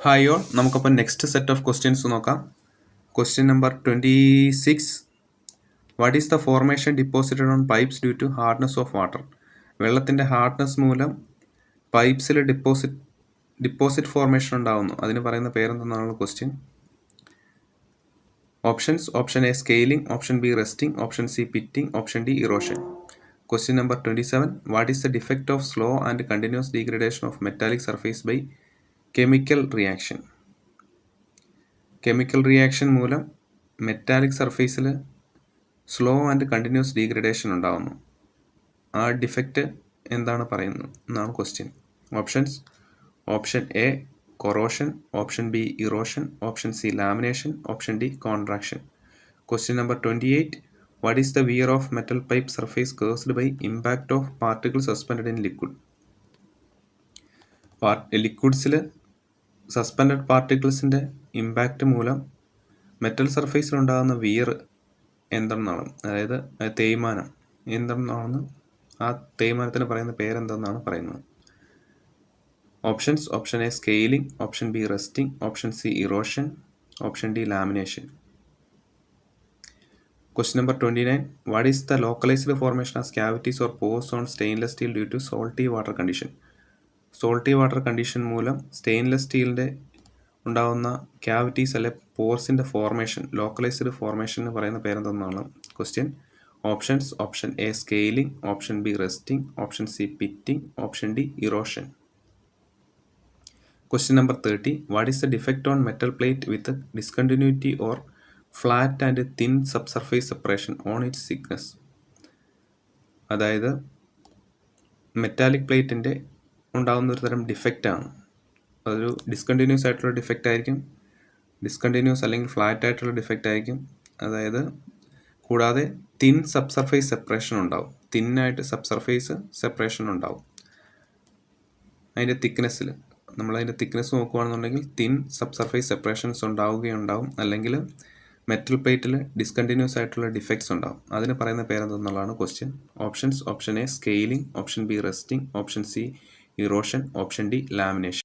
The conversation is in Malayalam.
ഹായ് ഓൾ, നമുക്കപ്പോൾ നെക്സ്റ്റ് സെറ്റ് ഓഫ് ക്വസ്റ്റ്യൻസ് നോക്കാം. Question number 26. What is the formation deposited on pipes due to hardness of water? വെള്ളത്തിൻ്റെ ഹാർഡ്നെസ് മൂലം പൈപ്സിൽ ഡിപ്പോസിറ്റ് ഫോർമേഷൻ ഉണ്ടാകുന്നു. അതിന് പറയുന്ന പേരെന്തെന്നാണ് question. Options: option A scaling, option B resting, option C pitting, option D erosion. Question number 27. What is the defect of slow and continuous degradation of metallic surface by chemical reaction? Chemical reaction മൂലം മെറ്റാലിക് സർഫേസിൽ സ്ലോ ആൻഡ് കണ്ടിന്യൂസ് ഡീഗ്രഡേഷൻ ഉണ്ടാകുന്നു. ആ ഡിഫക്റ്റ് എന്താണ് പറയുന്നത് എന്നാണ് question. Options: option A corrosion, option B erosion, option C lamination, option D contraction. Question number 28. What is the wear of metal pipe surface caused by impact of particle suspended in liquid? ലിക്വിഡ്സിൽ സസ്പെൻഡഡ് പാർട്ടിക്കിൾസിൻ്റെ ഇമ്പാക്റ്റ് മൂലം മെറ്റൽ സർഫേസിൽ ഉണ്ടാകുന്ന വിയർ എന്തെന്നാണ്, അതായത് തേയ്മാനം എന്തെന്നാണെന്ന്, ആ തേയ്മാനത്തിന് പറയുന്ന പേരെന്തെന്നാണ് പറയുന്നത്. Options: option A scaling, option B resting, option C erosion, option D lamination. Question number 29. What is the localised formation as cavities or pores on stainless steel due to salty water condition? Salty water condition മൂലം സ്റ്റെയിൻലെസ് സ്റ്റീലിൻ്റെ ഉണ്ടാകുന്ന ക്യാവിറ്റീസ് അല്ലെ പോർസിൻ്റെ ഫോർമേഷൻ, ലോക്കലൈസ്ഡ് ഫോർമേഷൻ എന്ന് പറയുന്ന പേരെന്തെന്നാണ് question. Options: option A scaling, option B resting, option C pitting, option D erosion. Question number 30. What is the defect on metal plate with discontinuity or flat and thin subsurface separation on its thickness? അതായത് മെറ്റാലിക് പ്ലേറ്റിൻ്റെ ഉണ്ടാകുന്ന ഒരു തരം ഡിഫക്റ്റാണ്. അതൊരു ഡിസ്കണ്ടിന്യൂസ് ആയിട്ടുള്ള ഡിഫക്റ്റ് ആയിരിക്കും, ഡിസ്കണ്ടിന്യൂസ് അല്ലെങ്കിൽ ഫ്ലാറ്റ് ആയിട്ടുള്ള ഡിഫക്റ്റ് ആയിരിക്കും. അതായത് കൂടാതെ തിൻ സബ്സർഫേസ് സെപ്പറേഷൻ ഉണ്ടാവും, തിന്നായിട്ട് സബ്സർഫേസ് സെപ്പറേഷൻ ഉണ്ടാവും. അതിൻ്റെ തിക്നെസ്സിൽ നമ്മളതിൻ്റെ തിക്നെസ് നോക്കുകയാണെന്നുണ്ടെങ്കിൽ തിൻ സബ്സർഫേസ് സെപ്പറേഷൻസ് ഉണ്ടാവും, അല്ലെങ്കിൽ മെറ്റൽ പ്ലേറ്റിൽ ഡിസ്കണ്ടിന്യൂസ് ആയിട്ടുള്ള ഡിഫക്ട്സ് ഉണ്ടാവും. അതിന് പറയുന്ന പേരെന്തെന്നുള്ളതാണ് question. Options: option A scaling, option B resting, option C erosion, option D lamination.